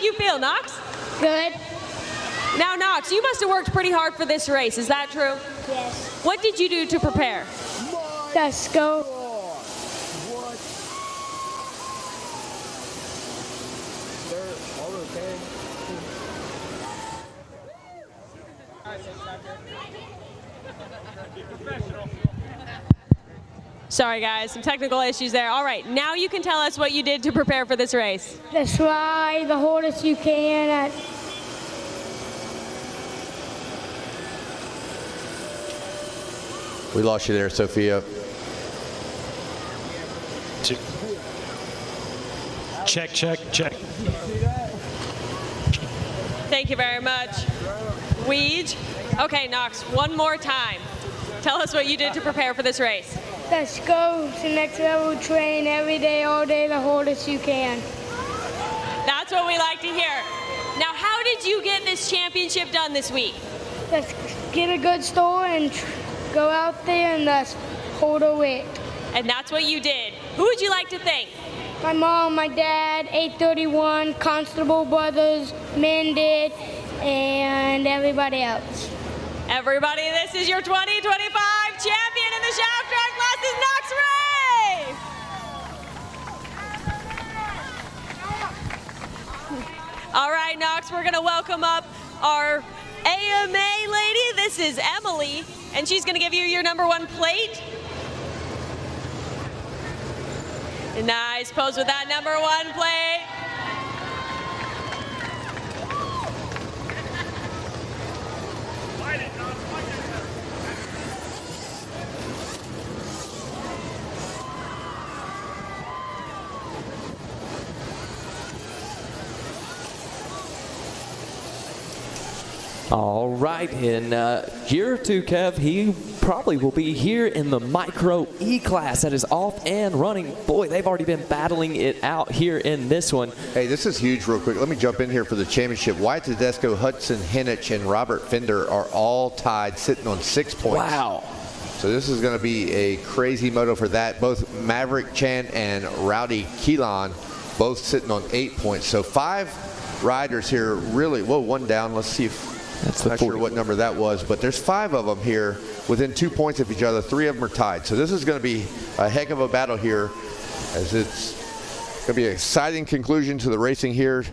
you feel, Knox? Good. Now, Knox, you must have worked pretty hard for this race. Is that true? Yes. What did you do to prepare? Let's go. Sorry, guys, some technical issues there. All right, now you can tell us what you did to prepare for this race. Let's ride the hardest you can. We lost you there, Sophia. Check, check, check. Thank you very much. Weege. Okay, Knox, one more time. Tell us what you did to prepare for this race. Let's go to next level, train every day, all day, the hardest you can. That's what we like to hear. Now, how did you get this championship done this week? Let's get a good start and go out there and let's hold a weight. And that's what you did. Who would you like to thank? My mom, my dad, 831, Constable Brothers, Mended, and everybody else. Everybody, this is your 2025 champion in the shaft track classes, Knox Ray! All right, Knox, we're gonna welcome up our AMA lady. This is Emily, and she's gonna give you your #1 plate. Nice pose with that #1 plate. All right, in year 2, Kev, he probably will be here in the Micro E class that is off and running. Boy, they've already been battling it out here in this one. Hey, this is huge real quick. Let me jump in here for the championship. Wyatt Tedesco, Hudson Henich, and Robert Fender are all tied, sitting on 6 points. Wow. So this is going to be a crazy moto for that. Both Maverick Chan and Rowdy Keelan both sitting on 8 points. So 5 riders here really, whoa, one down. Let's see if, not sure what number that was, but there's 5 of them here within 2 points of each other. 3 of them are tied. So this is going to be a heck of a battle here, as it's going to be an exciting conclusion to the racing here.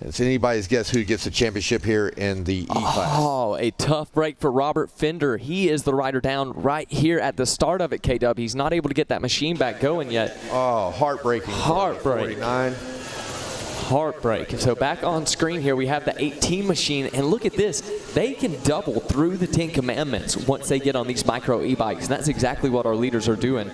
It's anybody's guess who gets the championship here in the E-class. Oh, a tough break for Robert Fender. He is the rider down right here at the start of it, K-Dub. He's not able to get that machine back going yet. Oh, heartbreaking. Heartbreak. 49. Heartbreak. So back on screen here, we have the 18 machine, and look at this. They can double through the 10 commandments once they get on these micro e-bikes, and that's exactly what our leaders are doing.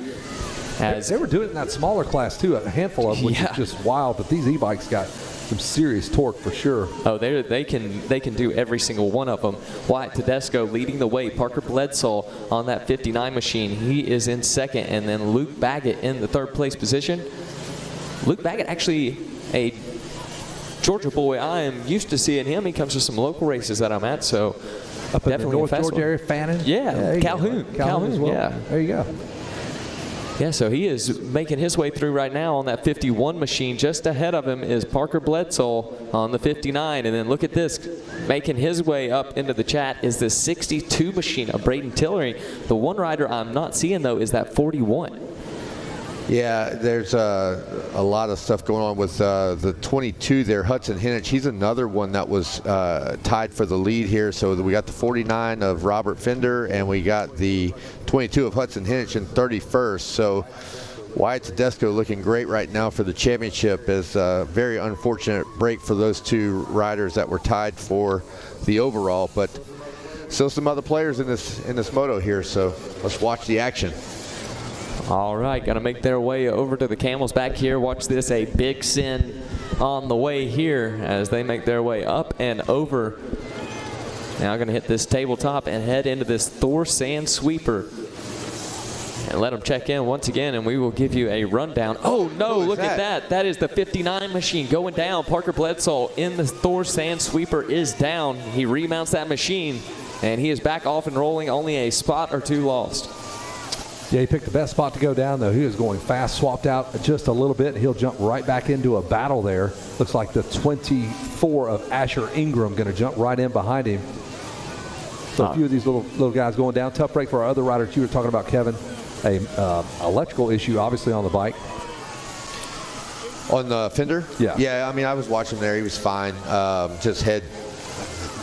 As they were doing it in that smaller class too, a handful of them, which is just wild. But these e-bikes got some serious torque for sure. Oh, they can do every single one of them. Wyatt Tedesco leading the way. Parker Bledsoe on that 59 machine. He is in second, and then Luke Baggett in the 3rd place position. Luke Baggett, actually a Georgia boy. I am used to seeing him. He comes to some local races that I'm at, so up in definitely the North Georgia area, Fannin. Yeah, Calhoun. Calhoun as well. Yeah. There you go. Yeah, so he is making his way through right now on that 51 machine. Just ahead of him is Parker Bledsoe on the 59. And then look at this, making his way up into the chat is the 62 machine of Braden Tillery. The one rider I'm not seeing, though, is that 41. Yeah, there's a lot of stuff going on with the 22 there, Hudson Henich. He's another one that was tied for the lead here. So we got the 49 of Robert Fender, and we got the 22 of Hudson Henich in 31st. So Wyatt Tedesco looking great right now for the championship. Is a very unfortunate break for those 2 riders that were tied for the overall, but still some other players in this moto here. So let's watch the action. All right, gonna make their way over to the camels back here. Watch this, a big sin on the way here as they make their way up and over. Now gonna hit this tabletop and head into this Thor Sand Sweeper. And let them check in once again, and we will give you a rundown. Oh no, look at that. That is the 59 machine going down. Parker Bledsoe in the Thor Sand Sweeper is down. He remounts that machine, and he is back off and rolling, only a spot or 2 lost. Yeah, he picked the best spot to go down, though. He was going fast, swapped out just a little bit. He'll jump right back into a battle there. Looks like the 24 of Asher Ingram going to jump right in behind him. So a few of these little guys going down. Tough break for our other riders. You were talking about, Kevin, a electrical issue, obviously, on the bike. On the fender? Yeah. Yeah, I mean, I was watching there. He was fine. Just head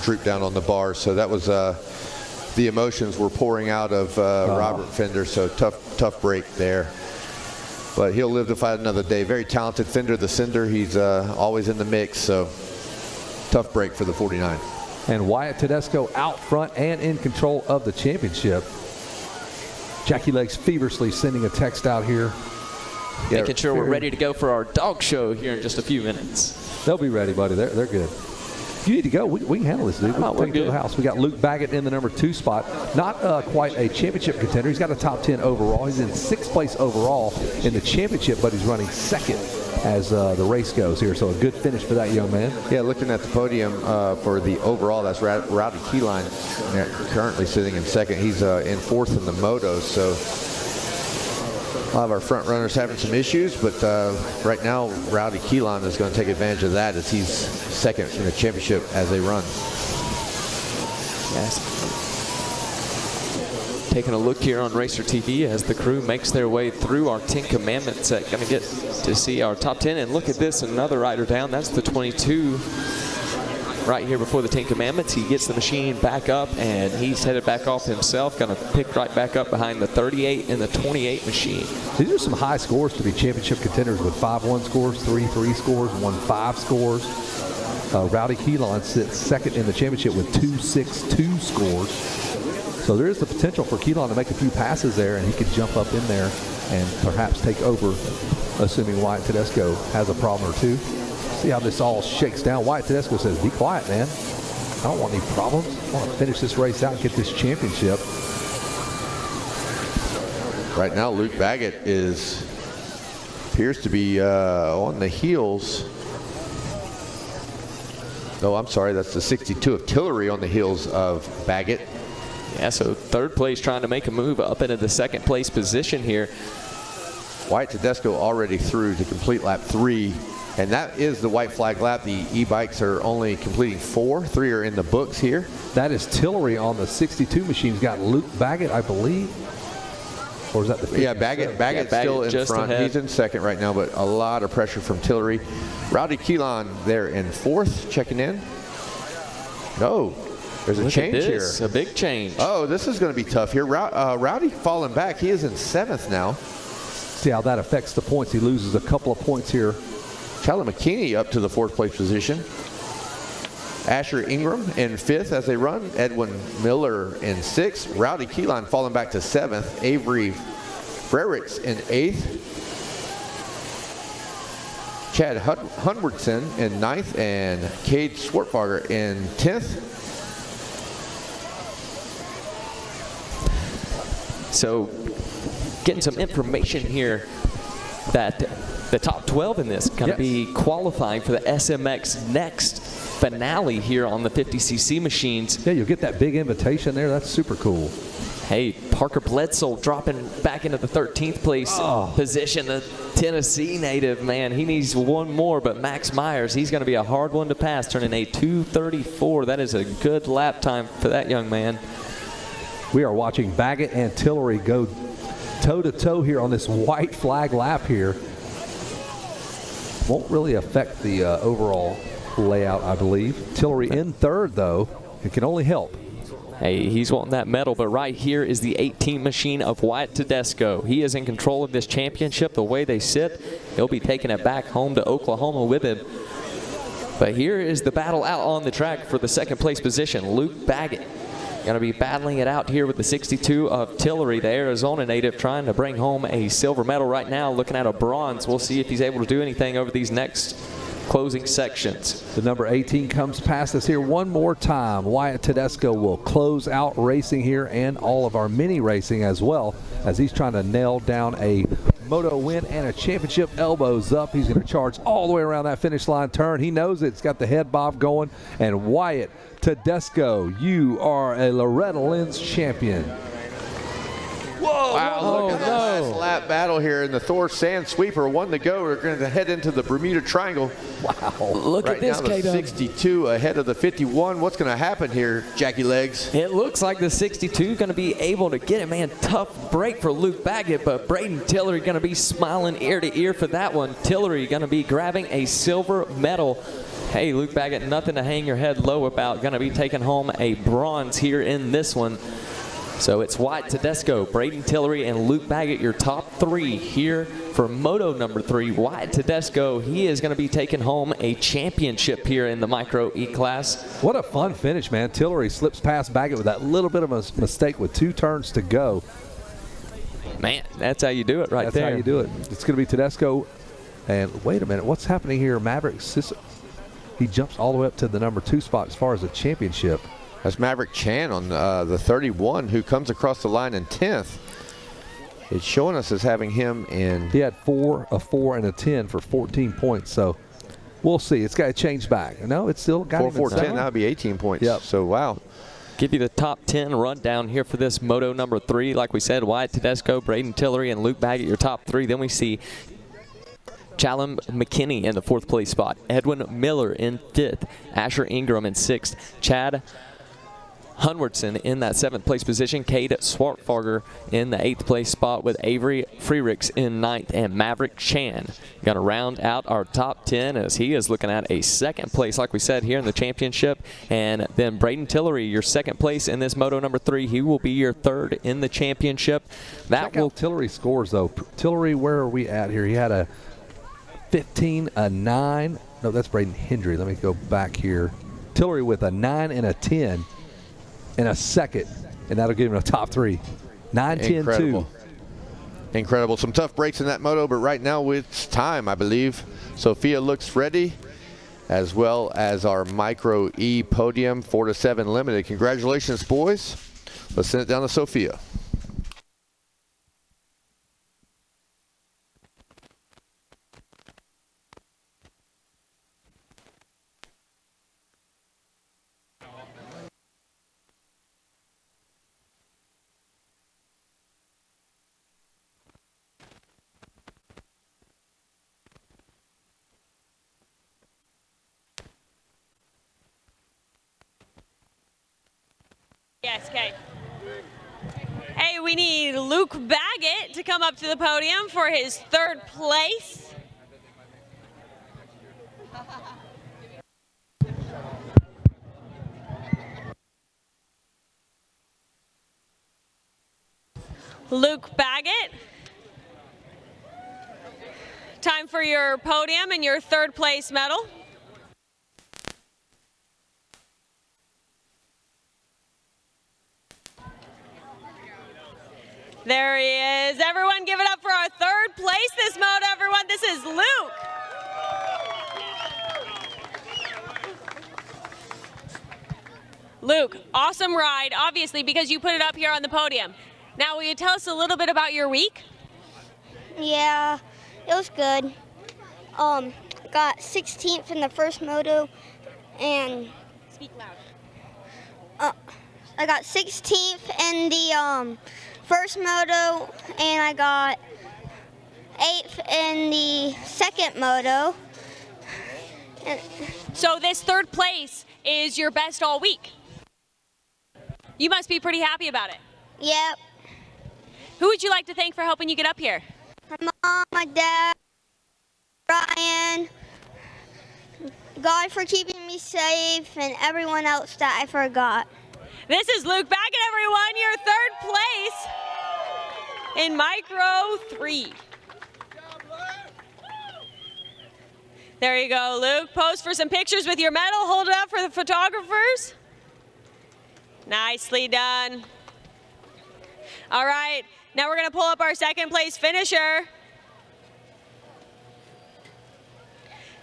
drooped down on the bar. So that was the emotions were pouring out of Robert Fender. So tough break there. But he'll live to fight another day. Very talented Fender, the Cinder. He's always in the mix. So tough break for the 49. And Wyatt Tedesco out front and in control of the championship. Jackie Legs feverishly sending a text out here. Making sure we're ready to go for our dog show here in just a few minutes. They'll be ready, buddy. They're good. If you need to go, we can handle this, dude. We'll take you to the house. We got Luke Baggett in the number 2 spot. Not quite a championship contender. He's got a top 10 overall. He's in 6th place overall in the championship, but he's running 2nd as the race goes here. So a good finish for that young man. Yeah, looking at the podium for the overall, that's Rowdy Keyline currently sitting in 2nd. He's in 4th in the Moto. So a lot of our front runners having some issues, but right now Rowdy Keyline is going to take advantage of that as he's 2nd in the championship as they run. Yes. Taking a look here on Racer TV as the crew makes their way through our 10 Commandments. Going to get to see our top 10. And look at this, another rider down. That's the 22 right here before the 10 Commandments. He gets the machine back up, and he's headed back off himself. Going to pick right back up behind the 38 and the 28 machine. These are some high scores to be championship contenders with 5-1 scores, 3-3 scores, 1-5 scores. Rowdy Keyline sits 2nd in the championship with 2-6-2 scores. So there is the potential for Keyline to make a few passes there, and he could jump up in there and perhaps take over, assuming Wyatt Tedesco has a problem or two. See how this all shakes down. Wyatt Tedesco says, be quiet, man. I don't want any problems. I want to finish this race out and get this championship. Right now, Luke Baggett appears to be on the heels. Oh, I'm sorry, that's the 62 of Tillery on the heels of Baggett. Yeah, so 3rd place trying to make a move up into the 2nd place position here. Wyatt Tedesco already through to complete lap 3, and that is the white flag lap. The e-bikes are only completing 4. 3 are in the books here. That is Tillery on the 62 machine. He's got Luke Baggett, I believe. Or is that the 50? Yeah, Baggett's still in front. Ahead. He's in 2nd right now, but a lot of pressure from Tillery. Rowdy Keyline there in 4th, checking in. No, there's a change here. A big change. Oh, this is going to be tough here. Rowdy falling back. He is in 7th now. See how that affects the points. He loses a couple of points here. Charlie McKinney up to the 4th place position. Asher Ingram in 5th as they run. Edwin Miller in 6th. Rowdy Keyline falling back to 7th. Avery Frericks in 8th. Chad Hunwardson in 9th. And Cade Swartwager in 10th. So getting some information here that the top 12 in this going to be qualifying for the SMX Next finale here on the 50cc machines. Yeah, you'll get that big invitation there. That's super cool. Hey, Parker Bledsoe dropping back into the 13th place position. The Tennessee native, man, he needs one more, but Max Myers, he's going to be a hard one to pass, turning a 2:34. That is a good lap time for that young man. We are watching Baggett and Tillery go toe-to-toe here on this white flag lap here. Won't really affect the overall layout, I believe. Tillery in 3rd, though. It can only help. Hey, he's wanting that medal, but right here is the 18 machine of Wyatt Tedesco. He is in control of this championship. The way they sit, he'll be taking it back home to Oklahoma with him. But here is the battle out on the track for the 2nd place position. Luke Baggett going to be battling it out here with the 62 of Tillery, the Arizona native, trying to bring home a silver medal right now, looking at a bronze. We'll see if he's able to do anything over these next closing sections. The number 18 comes past us here one more time. Wyatt Tedesco will close out racing here and all of our mini racing as well, as he's trying to nail down a Moto win and a championship. Elbows up. He's going to charge all the way around that finish line turn. He knows it. It's got the head bob going. And Wyatt Tedesco, you are a Loretta Lynn's champion. Wow, look at that no. last lap battle here in the Thor Sand Sweeper. 1 to go. We're going to head into the Bermuda Triangle. Wow. Look Right at this, now, the K-Dub. 62 ahead of the 51. What's going to happen here, Jackie Legs? It looks like the 62 going to be able to get it, man. Tough break for Luke Baggett, but Braden Tillery going to be smiling ear to ear for that one. Tillery going to be grabbing a silver medal. Hey, Luke Baggett, nothing to hang your head low about. Going to be taking home a bronze here in this one. So it's Wyatt Tedesco, Braden Tillery, and Luke Baggett, your top 3 here for Moto number 3. Wyatt Tedesco, he is going to be taking home a championship here in the Micro E class. What a fun finish, man. Tillery slips past Baggett with that little bit of a mistake with 2 turns to go. Man, that's how you do it right That's there. how you do it. It's going to be Tedesco. And wait a minute, what's happening here? Maverick, he jumps all the way up to the number 2 spot as far as the championship. That's Maverick Chan on the 31, who comes across the line in 10th. It's showing us as having him in. He had a 4, and a 10 for 14 points. So we'll see. It's got to change back. No, it's still got 4, him 4, in 10. second. That would be 18 points. Yep. So, wow. Give you the top 10 rundown here for this Moto number 3. Like we said, Wyatt Tedesco, Braden Tillery, and Luke Baggett, your top 3. Then we see Callum McKinney in the 4th place spot, Edwin Miller in 5th, Asher Ingram in 6th, Chad Hunwardson in that 7th place position, Cade Swartfarger in the 8th place spot with Avery Freericks in 9th, and Maverick Chan going to round out our top 10 as he is looking at a 2nd place, like we said, here in the championship. And then Braden Tillery, your 2nd place in this Moto number 3. He will be your 3rd in the championship. Check out Tillery's scores, though. Tillery, where are we at here? He had a 15, a 9. No, that's Braden Hendry. Let me go back here. Tillery with a 9 and a 10 in a 2nd, and that'll give him a top 3. 9, 10, 2. Incredible. Some tough breaks in that moto, but right now it's time, I believe. Sophia looks ready, as well as our Micro E Podium 4 to 7 limited. Congratulations, boys. Let's send it down to Sophia. Yes, okay. Hey, we need Luke Baggett to come up to the podium for his 3rd place. Luke Baggett. Time for your podium and your 3rd place medal. There he is. Everyone give it up for our 3rd place this moto, everyone. This is Luke. Luke, awesome ride, obviously, because you put it up here on the podium. Now, will you tell us a little bit about your week? Yeah, it was good. Got 16th in the first moto, and Speak loud. I got 16th in the first moto, and I got 8th in the second moto. So this 3rd place is your best all week. You must be pretty happy about it. Yep. Who would you like to thank for helping you get up here? My mom, my dad, Ryan, God for keeping me safe, and everyone else that I forgot. This is Luke Baggett, everyone, your 3rd place in Micro 3. There you go, Luke. Pose for some pictures with your medal. Hold it up for the photographers. Nicely done. All right, now we're gonna pull up our 2nd place finisher.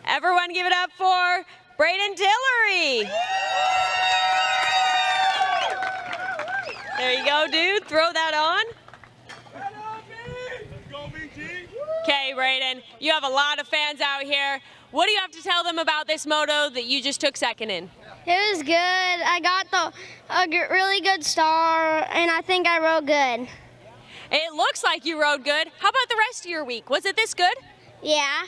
Everyone give it up for Braden Tillery. There you go, dude. Throw that on. Okay, Braden, you have a lot of fans out here. What do you have to tell them about this moto that you just took 2nd in? It was good. I got a really good star, and I think I rode good. It looks like you rode good. How about the rest of your week? Was it this good? Yeah.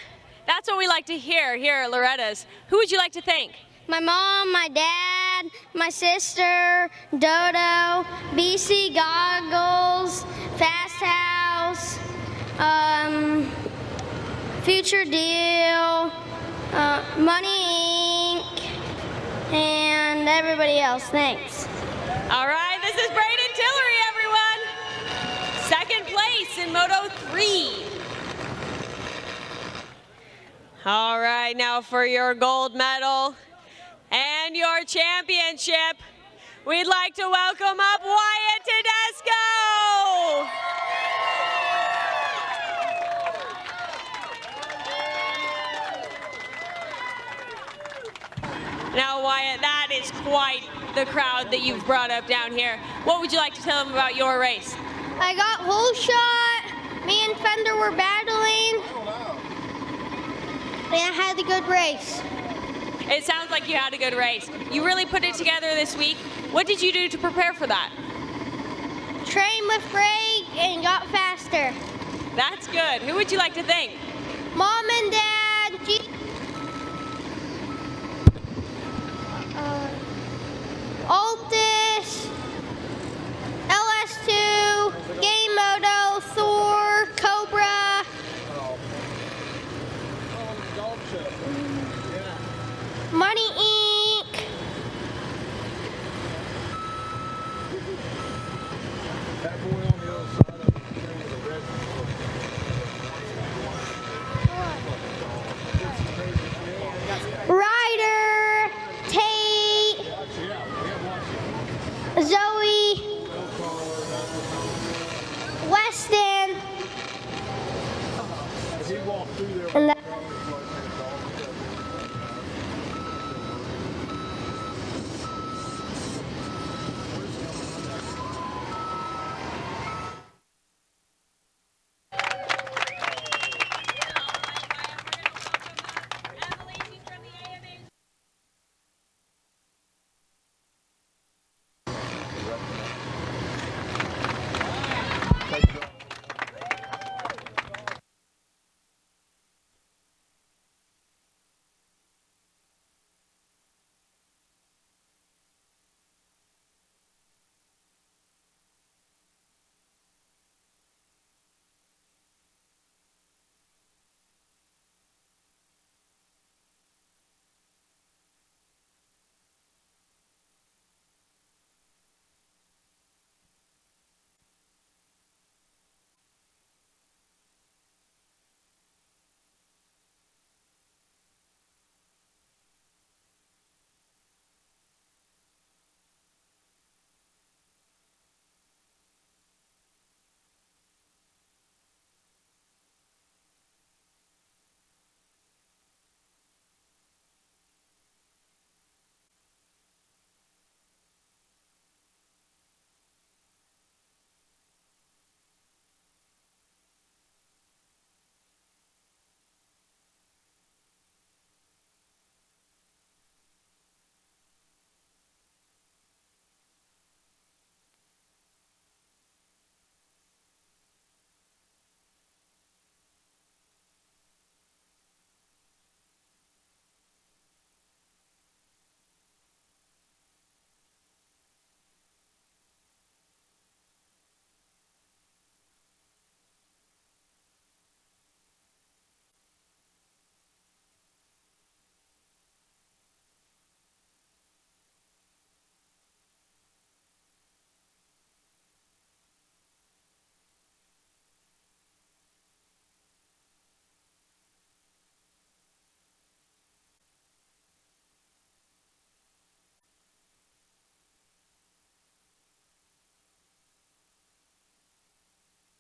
That's what we like to hear here at Loretta's. Who would you like to thank? My mom, my dad, my sister, Dodo, BC Goggles, Fast House, Future Deal, Money Inc., and everybody else. Thanks. All right, this is Braden Tillery, everyone. Second place in Moto 3. All right, now for your gold medal and your championship, we'd like to welcome up Wyatt Tedesco. Now, Wyatt, that is quite the crowd that you've brought up down here. What would you like to tell them about your race? I got whole shot. Me and Fender were battling. And I had a good race. It sounds like you had a good race. You really put it together this week. What did you do to prepare for that? Trained with Greg and got faster. That's good. Who would you like to thank? Mom and Dad. Altus, LS2, Game Moto, Thor, Cobra, Money